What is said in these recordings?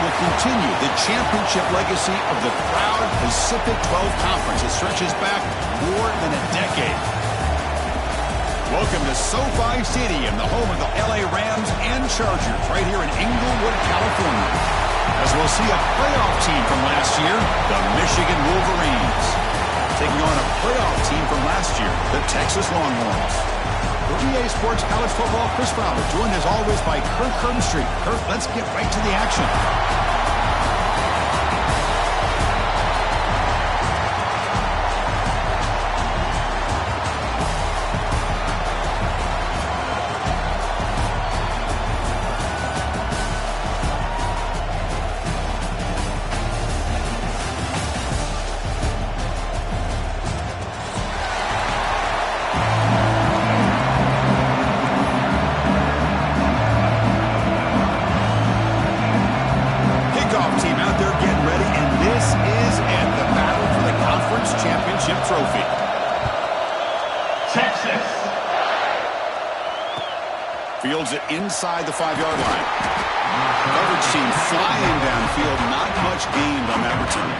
will continue the championship legacy of the proud Pacific 12 Conference. It stretches back more than a decade. Welcome to SoFi Stadium, the home of the LA Rams and Chargers, right here in Inglewood, California. As we'll see a playoff team from last year, the Michigan Wolverines, taking on a playoff team from last year, the Texas Longhorns. For EA Sports College Football, Chris Fowler, joined as always by Kirk Herbstreit. Kirk, let's get right to the action. Trophy. Texas. Fields it inside the 5-yard line. Coverage team flying downfield. Not much gained on that return.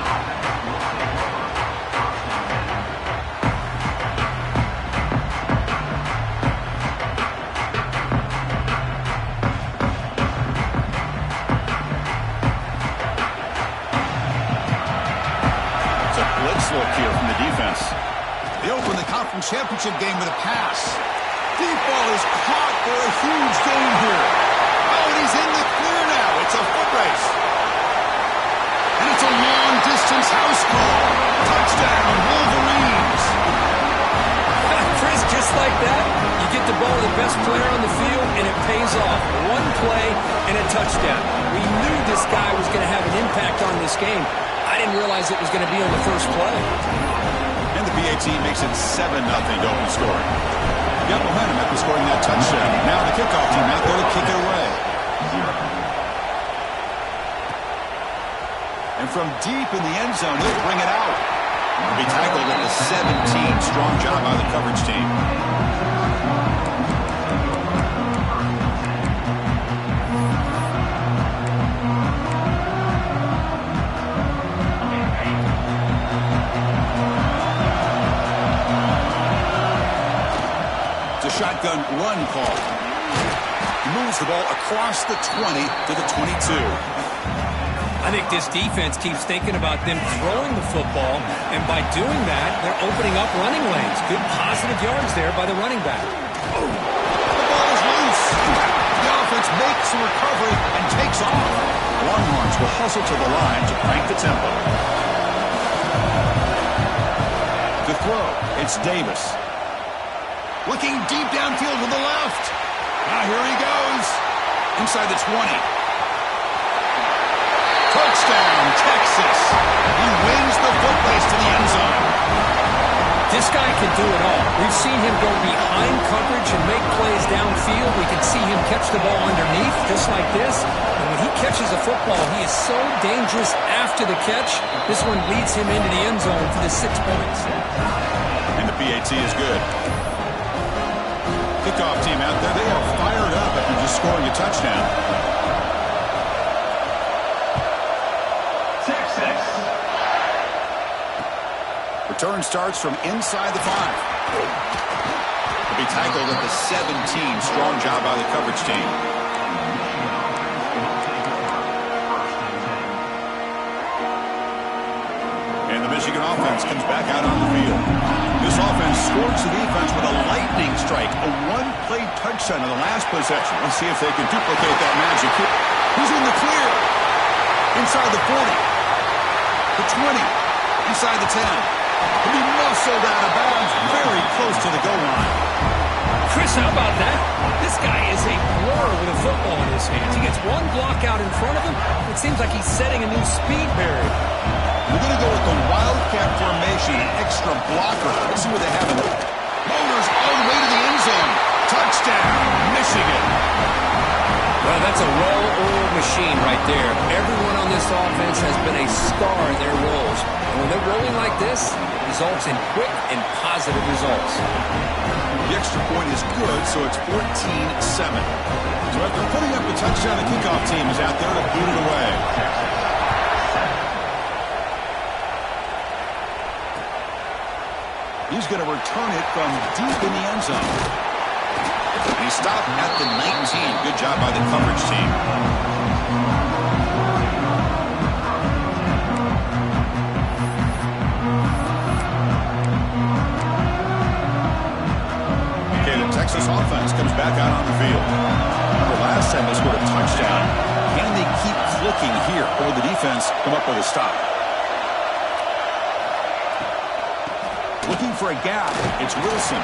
Look here from the defense. They open the conference championship game with a pass. Deep ball is caught for a huge gain here. Oh, and he's in the clear now. It's a foot race. And it's a long-distance house call. Touchdown, Wolverines. Chris, just like that, you get the ball to the best player on the field, and it pays off. One play and a touchdown. We knew this guy was going to have an impact on this game. I didn't realize it was going to be on the first play. And the BAT makes it 7-0 to open scoring. Got momentum after scoring that touchdown. Now the kickoff team out there to kick it away. And from deep in the end zone, he'll bring it out. He'll be tackled at the 17. Strong job by the coverage team. Shotgun run call. He moves the ball across the 20 to the 22. I think this defense keeps thinking about them throwing the football, and by doing that, they're opening up running lanes. Good positive yards there by the running back. Oh. The ball is loose. The offense makes a recovery and takes off. Longhorns will hustle to the line to crank the tempo. To throw, it's Davis. Looking deep downfield to the left. Now here he goes. Inside the 20. Touchdown, Texas. He wins the foot race to the end zone. This guy can do it all. We've seen him go behind coverage and make plays downfield. We can see him catch the ball underneath, just like this. And when he catches a football, he is so dangerous after the catch. This one leads him into the end zone for the 6 points. And the PAT is good. Kickoff team out there. They are fired up after just scoring a touchdown. Texas. Return starts from inside the 5. He'll be tackled at the 17. Strong job by the coverage team. And the Michigan offense comes back out on the field. This offense scores the defense with a lightning strike, a one-play touchdown in the last possession. Let's see if they can duplicate that magic here. He's in the clear. Inside the 40. The 20. Inside the 10. He'll be muscled out of bounds, very close to the goal line. Chris, how about that? This guy is a blur with a football in his hands. He gets one block out in front of him. It seems like he's setting a new speed barrier. We're going to go with the Wildcat formation, an extra blocker. Let's see what they have in there. Motors all the way to the end zone. Touchdown, Michigan. Well, that's a well-oiled machine right there. Everyone on this offense has been a star in their roles. And when they're rolling like this, it results in quick and positive results. The extra point is good, so it's 14-7. So after putting up the touchdown, the kickoff team is out there to boot it away. he's going to return it from deep in the end zone. He stopped at the 19. Good job by the coverage team. Okay, the Texas offense comes back out on the field. Remember last time they scored a touchdown. Can they keep clicking here, or the defense come up with a stop? Looking for a gap. It's Wilson.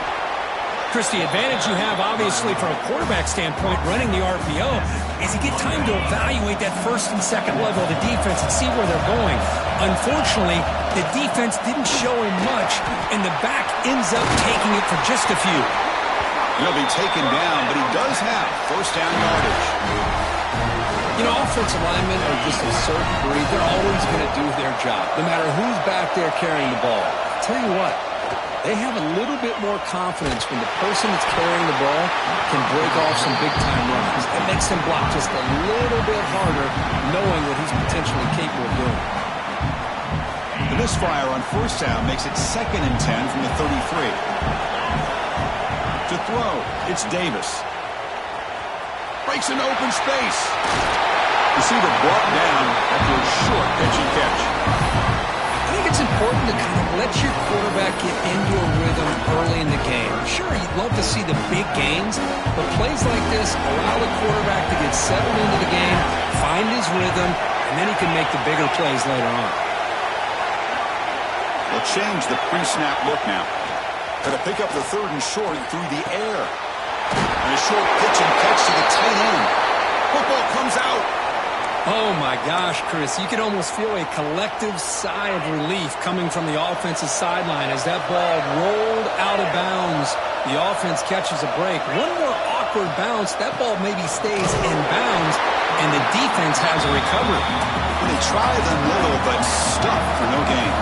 Chris, the advantage you have, obviously, from a quarterback standpoint, running the RPO, is you get time to evaluate that first and second level of the defense and see where they're going. Unfortunately, the defense didn't show him much, and the back ends up taking it for just a few. He'll be taken down, but he does have first down yardage. You know, offensive linemen are just a certain breed. They're always going to do their job, no matter who's back there carrying the ball. I'll tell you what, they have a little bit more confidence when the person that's carrying the ball can break off some big-time runs. It makes them block just a little bit harder, knowing what he's potentially capable of doing. The misfire on first down makes it 2nd and 10 from the 33. To throw, it's Davis. Breaks into open space. Receiver brought down after a short pitch and catch. I think it's important to kind of let your quarterback get into a rhythm early in the game. Sure, you'd love to see the big gains, but plays like this allow the quarterback to get settled into the game, find his rhythm, and then he can make the bigger plays later on. They'll change the pre-snap look now. Going to pick up the 3rd and short through the air. And a short pitch and catch to the tight end. Football comes out. Oh, my gosh, Chris. You can almost feel a collective sigh of relief coming from the offensive sideline as that ball rolled out of bounds. The offense catches a break. One more awkward bounce. That ball maybe stays in bounds, and the defense has a recovery. They try the middle, but stuck for no gain.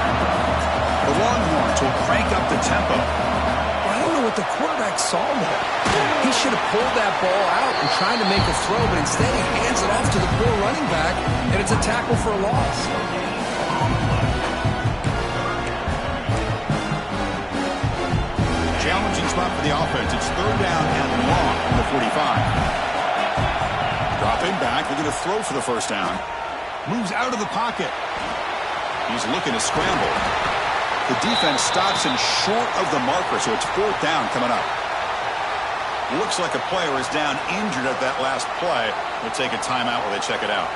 The Longhorns will crank up the tempo. I don't know what the quarterback saw there. He should have pulled that ball out and tried to make a throw, but instead he hands it off to the poor running back, and it's a tackle for a loss. Challenging spot for the offense. It's 3rd down and long from the 45. Dropping back, looking to throw for the first down. Moves out of the pocket. He's looking to scramble. The defense stops him short of the marker, so it's 4th down coming up. Looks like a player is down injured at that last play. We'll take a timeout while they check it out.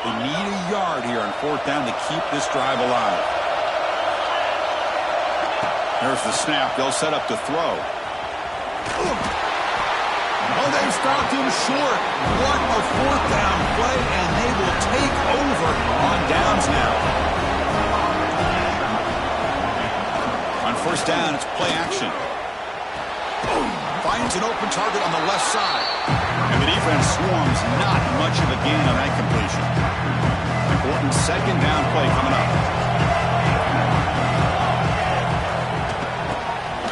They need a yard here on 4th down to keep this drive alive. There's the snap. They'll set up to throw. Oh, they've stopped him short. What a 4th down play, and they will take over on downs now. On first down, it's play action. Finds an open target on the left side. And the defense swarms. Not much of a gain on that completion. Important 2nd down play coming up.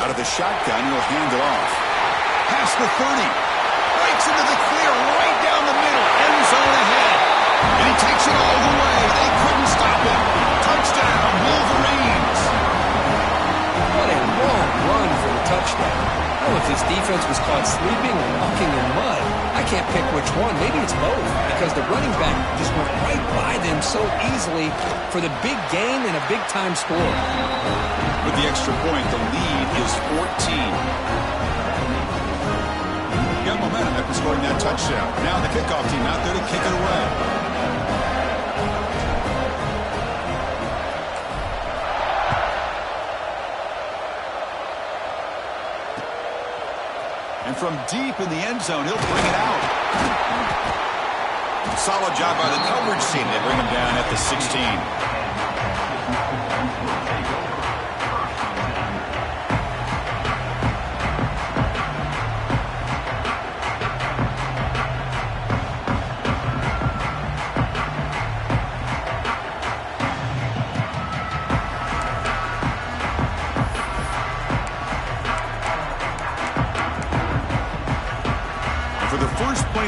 Out of the shotgun, he'll hand it off. Past the 30. Breaks into the clear right down the middle. End zone ahead. And he takes it all the way. They couldn't stop him. Touchdown, Wolverines. What a long run for the touchdown. I don't know if this defense was caught sleeping or walking in mud. I can't pick which one. Maybe it's both, because the running back just went right by them so easily for the big gain and a big-time score. With the extra point, the lead is 14. Got momentum after scoring that touchdown. Now the kickoff team out there to kick it away. And from deep in the end zone, he'll bring it out. Solid job by the coverage team. They bring him down at the 16.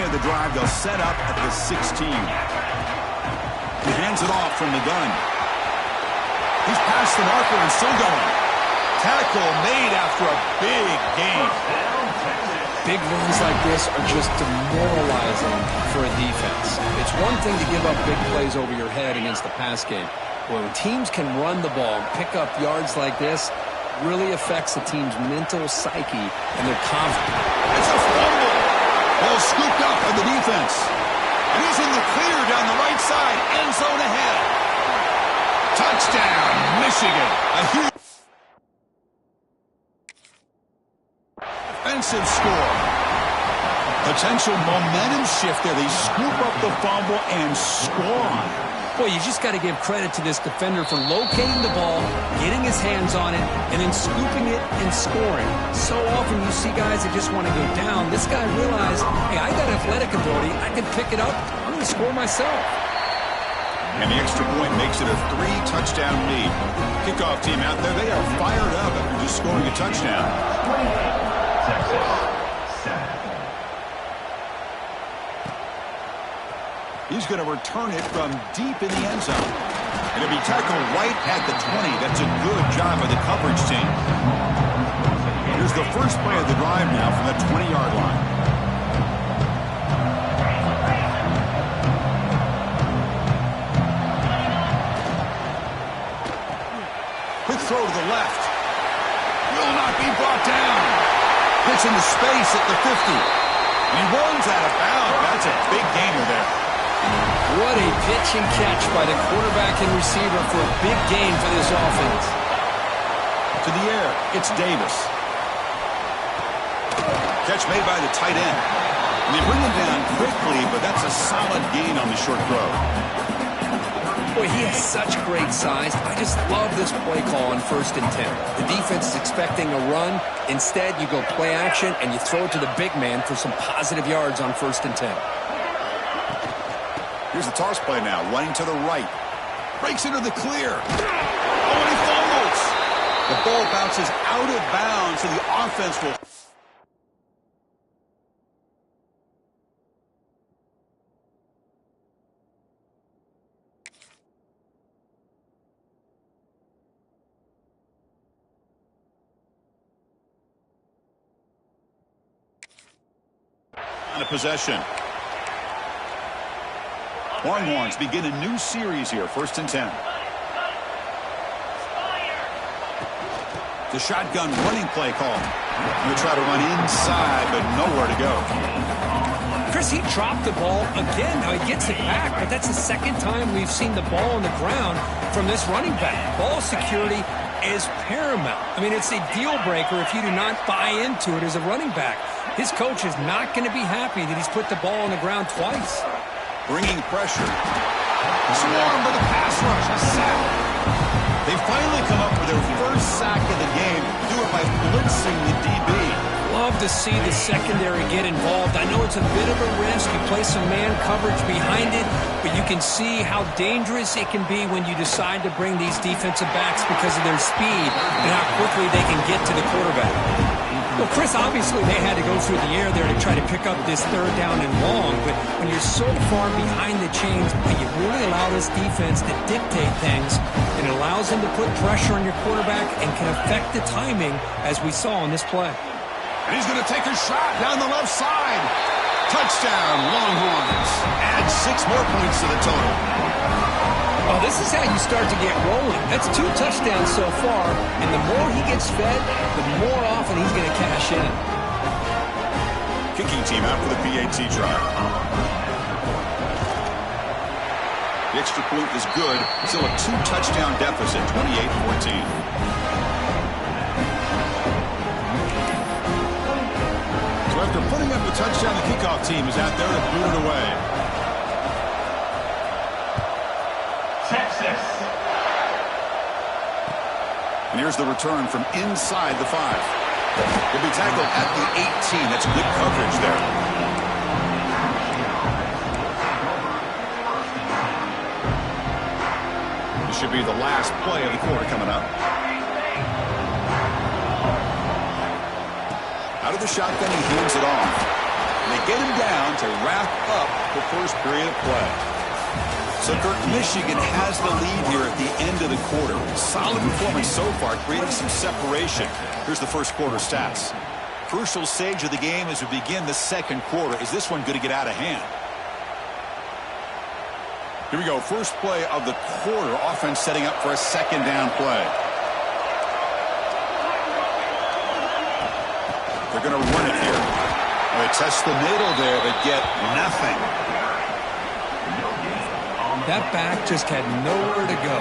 The drive, they'll set up at the 16. He hands it off from the gun. He's past the marker and still going. Tackle made after a big gain. Big runs like this are just demoralizing for a defense. It's one thing to give up big plays over your head against the pass game. But when teams can run the ball and pick up yards like this, it really affects the team's mental psyche and their confidence. It's a fumble. Ball scooped up by the defense. And he's in the clear down the right side. End zone ahead. Touchdown, Michigan. A huge defensive score. Potential momentum shift there. They scoop up the fumble and score on it. Boy, you just got to give credit to this defender for locating the ball, getting his hands on it, and then scooping it and scoring. So often you see guys that just want to go down. This guy realized, hey, I got athletic ability. I can pick it up. I'm going to score myself. And the extra point makes it a 3-touchdown lead. Kickoff team out there, they are fired up after just scoring a touchdown. He's going to return it from deep in the end zone. And it'll be tackled right at the 20. That's a good job by the coverage team. Here's the first play of the drive now from the 20-yard line. Quick throw to the left. Will not be brought down. Hits into space at the 50. And he runs out of bounds. That's a big gainer there. What a pitch and catch by the quarterback and receiver for a big gain for this offense. To the air, it's Davis. Catch made by the tight end. And they bring him down quickly, but that's a solid gain on the short throw. Boy, he has such great size. I just love this play call on 1st and 10. The defense is expecting a run. Instead, you go play action, and you throw it to the big man for some positive yards on 1st and 10. Here's the toss play now, running to the right. Breaks into the clear. Oh, and he fumbles. The ball bounces out of bounds, so the offense will... on a possession. Longhorns begin a new series here, 1st and 10. The shotgun running play call. They try to run inside, but nowhere to go. Chris, he dropped the ball again. Now he gets it back, but that's the second time we've seen the ball on the ground from this running back. Ball security is paramount. I mean, it's a deal breaker if you do not buy into it as a running back. His coach is not going to be happy that he's put the ball on the ground twice. Bringing pressure. Swarmed by the pass rush. A sack. They finally come up with their first sack of the game. Do it by blitzing the DB. Love to see the secondary get involved. I know it's a bit of a risk. You play some man coverage behind it, but you can see how dangerous it can be when you decide to bring these defensive backs because of their speed and how quickly they can get to the quarterback. Well, Chris, obviously they had to go through the air there to try to pick up this 3rd down and long, but when you're so far behind the chains, you really allow this defense to dictate things, and it allows them to put pressure on your quarterback and can affect the timing, as we saw on this play. And he's going to take a shot down the left side. Touchdown, Longhorns. Add 6 more points to the total. Oh, this is how you start to get rolling. That's 2 touchdowns so far, and the more he gets fed, the more often he's going to cash in. Kicking team out for the PAT try. The extra point is good. Still a 2-touchdown deficit, 28-14. So after putting up a touchdown, the kickoff team is out there to boot it away. Texas. And here's the return from inside the 5. He'll be tackled at the 18. That's good coverage there. This should be the last play of the quarter coming up. Out of the shotgun, he hands it off. And they get him down to wrap up the first period of play. So, Kirk, Michigan has the lead here at the end of the quarter. Solid performance so far, creating some separation. Here's the first quarter stats. Crucial stage of the game as we begin the second quarter. Is this one going to get out of hand? Here we go. First play of the quarter. Offense setting up for a second down play. They're going to run it here. They test the middle there, but get nothing. That back just had nowhere to go.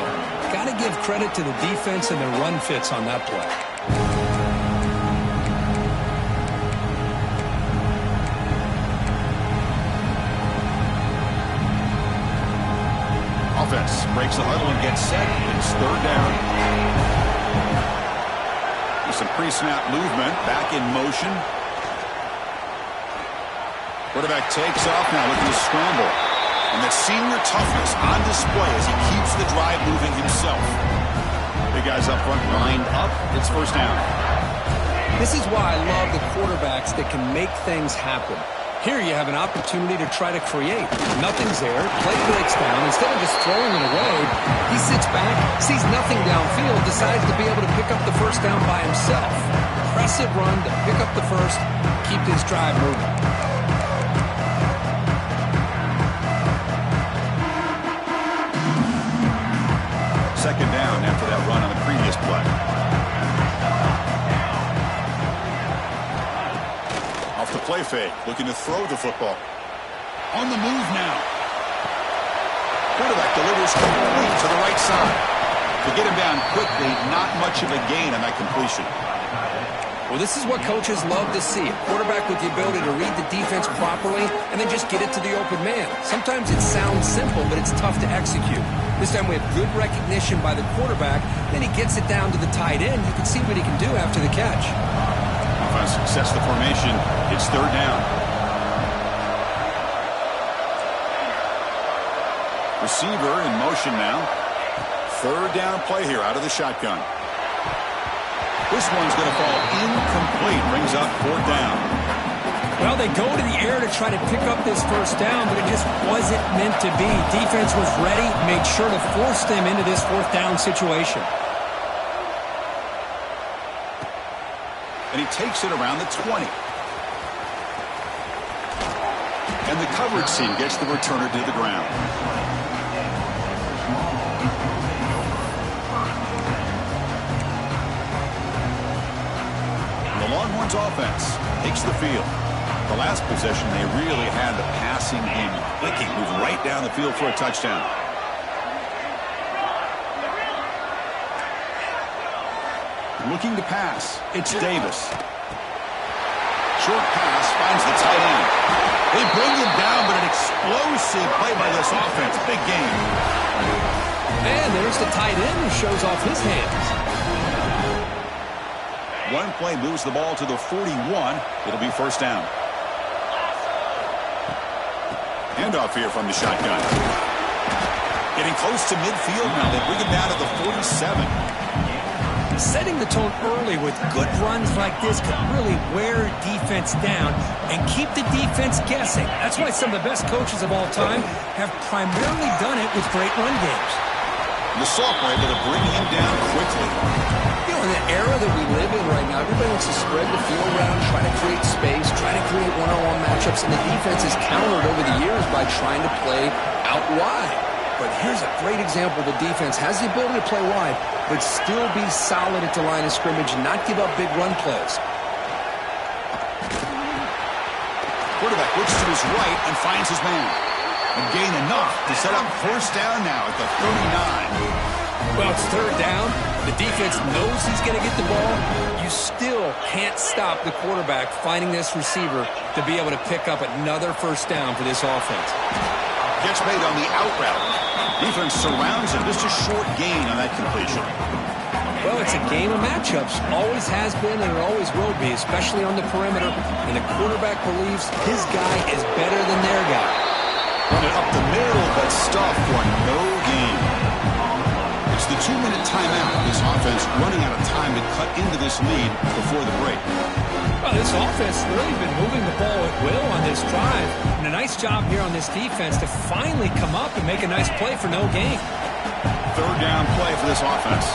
Got to give credit to the defense and their run fits on that play. Offense breaks the huddle and gets set. It's third down. With some pre-snap movement. Back in motion. Quarterback takes off now looking to scramble. And that senior toughness on display as he keeps the drive moving himself. Big guys up front lined up. It's first down. This is why I love the quarterbacks that can make things happen. Here you have an opportunity to try to create. Nothing's there. Play breaks down. Instead of just throwing it away, he sits back, sees nothing downfield, decides to be able to pick up the first down by himself. Impressive run to pick up the first, keep this drive moving. Second down after that run on the previous play. Off the play fake, looking to throw the football. On the move now. Quarterback delivers complete to the right side. To get him down quickly, not much of a gain on that completion. Well, this is what coaches love to see. A quarterback with the ability to read the defense properly and then just get it to the open man. Sometimes it sounds simple, but it's tough to execute. This time we have good recognition by the quarterback. Then he gets it down to the tight end. You can see what he can do after the catch. Offense sets the formation. It's third down. Receiver in motion now. Third down play here out of the shotgun. This one's going to fall incomplete. Brings up fourth down. Well, they go to the air to try to pick up this first down, but it just wasn't meant to be. Defense was ready, made sure to force them into this fourth down situation. And he takes it around the 20. And the coverage team gets the returner to the ground. The Longhorns offense takes the field. The last possession, they really had the passing game clicking. Move right down the field for a touchdown. Looking to pass. It's Davis. Short pass finds the tight end. They bring him down, but an explosive play by this offense. Big game. And there's the tight end who shows off his hands. One play moves the ball to the 41. It'll be first down. Handoff here from the shotgun. Getting close to midfield now. They bring him down to the 47. Setting the tone early with good runs like this can really wear defense down and keep the defense guessing. That's why some of the best coaches of all time have primarily done it with great run games. The sophomore able to bring him down quickly. You know, in the era that we live in right now, everybody wants to spread the field around, try to create space, try to create one-on-one matchups, and the defense is countered over the years by trying to play out wide. But here's a great example. The defense has the ability to play wide, but still be solid at the line of scrimmage and not give up big run plays. Quarterback looks to his right and finds his man. And gain enough to set up first down now at the 39. Well, it's third down. The defense knows he's going to get the ball. You still can't stop the quarterback finding this receiver to be able to pick up another first down for this offense. Gets made on the out route. Defense surrounds him. Just a short gain on that completion. Well, it's a game of matchups. Always has been and it always will be, especially on the perimeter. And the quarterback believes his guy is better than their guy. Run it up the middle, but stuffed for no gain. It's the 2-minute timeout. This offense running out of time to cut into this lead before the break. Well, this offense really been moving the ball at will on this drive. And a nice job here on this defense to finally come up and make a nice play for no gain. Third down play for this offense.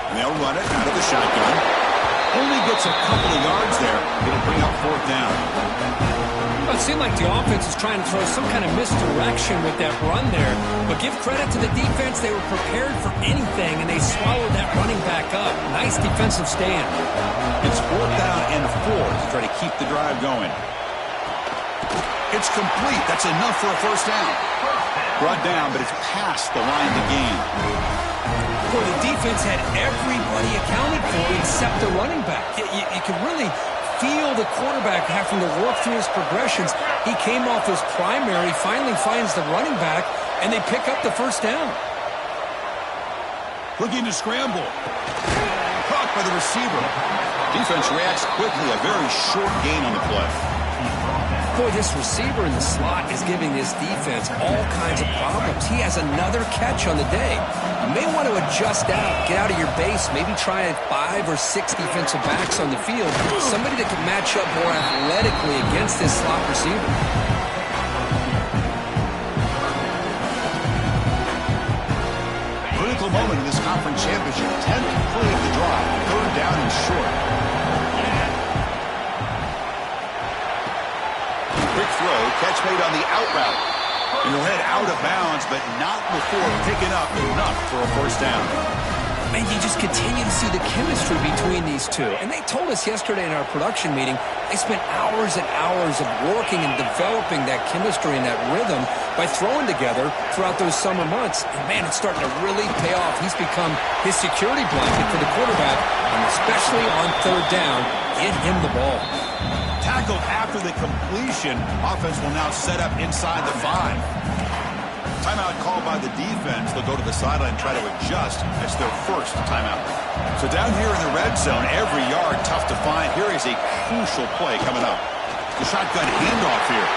And they'll run it out of the shotgun. Only gets a couple of yards there. It'll bring up fourth down. Well, it seemed like the offense was trying to throw some kind of misdirection with that run there. But give credit to the defense. They were prepared for anything, and they swallowed that running back up. Nice defensive stand. It's fourth down and 4 to try to keep the drive going. It's complete. That's enough for a first down. Brought down, but it's past the line of the game. Boy, the defense had everybody accounted for except the running back. You can really feel the quarterback having to work through his progressions. He came off his primary, finally finds the running back, and they pick up the first down. Looking to scramble. Caught by the receiver. Defense reacts quickly. A very short gain on the play. Boy, this receiver in the slot is giving this defense all kinds of problems. He has another catch on the day. You may want to adjust out, get out of your base, maybe try 5 or 6 defensive backs on the field. Somebody that can match up more athletically against this slot receiver. Critical moment in this conference championship. 10th play of the drive. Third down and short. Quick throw, catch made on the out route. And he'll head out of bounds, but not before picking up enough for a first down. And you just continue to see the chemistry between these two. And they told us yesterday in our production meeting, they spent hours and hours of working and developing that chemistry and that rhythm by throwing together throughout those summer months. And man, it's starting to really pay off. He's become his security blanket for the quarterback, and especially on third down, get him the ball. Tackled after the completion. Offense will now set up inside the 5. Timeout called by the defense. They'll go to the sideline and try to adjust. That's their first timeout. So down here in the red zone, every yard tough to find. Here is a crucial play coming up. The shotgun handoff here.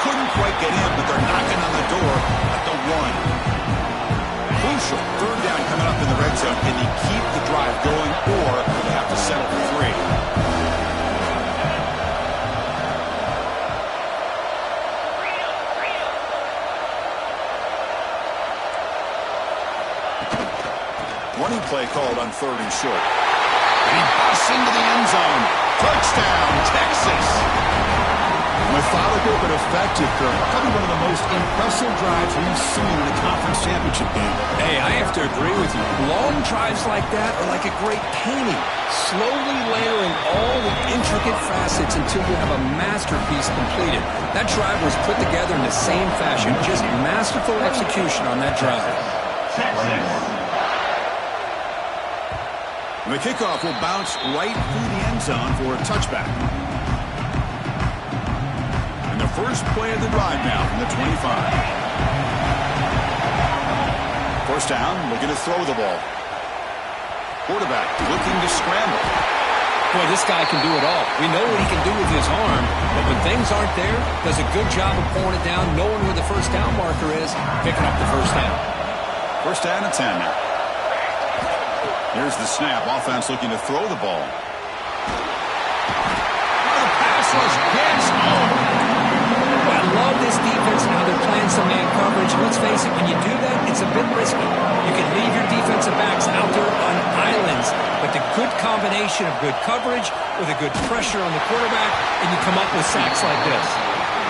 Couldn't quite get in, but they're knocking on the door at the 1. Crucial third down coming up in the red zone. Can they keep the drive going, or do they have to settle for 3? Running play called on third and short. And he busts into the end zone. Touchdown, Texas. Methodical but effective, Kirk. Probably one of the most impressive drives we've seen in a conference championship game. Hey, I have to agree with you. Long drives like that are like a great painting. Slowly layering all the intricate facets until you have a masterpiece completed. That drive was put together in the same fashion. Just masterful execution on that drive. The kickoff will bounce right through the end zone for a touchback. And the first play of the drive now from the 25. First down, looking to throw the ball. Quarterback looking to scramble. Boy, this guy can do it all. We know what he can do with his arm, but when things aren't there, does a good job of pulling it down, knowing where the first down marker is, picking up the first down. First down and 10 now. Here's the snap. Offense looking to throw the ball. The pass rush gets home. I love this defense and how they're playing some man coverage. Let's face it, when you do that, it's a bit risky. You can leave your defensive backs out there on islands, but the good combination of good coverage with a good pressure on the quarterback, and you come up with sacks like this.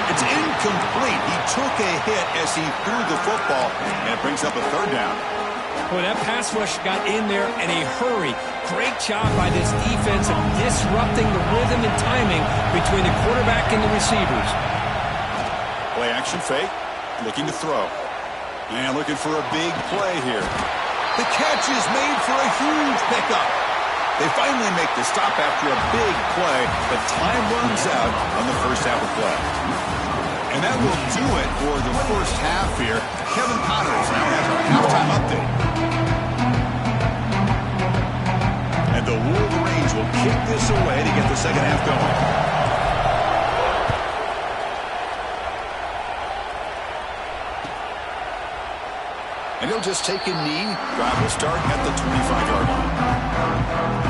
It's incomplete. He took a hit as he threw the football, and it brings up a third down. Boy, that pass rush got in there in a hurry. Great job by this defense of disrupting the rhythm and timing between the quarterback and the receivers. Play action fake, looking to throw. And looking for a big play here. The catch is made for a huge pickup. They finally make the stop after a big play, but time runs out on the first half of play. And that will do it for the first half here. Kevin Connors now has our halftime update. And the Wolverines will kick this away to get the second half going. And he'll just take a knee. Drive will start at the 25-yard line.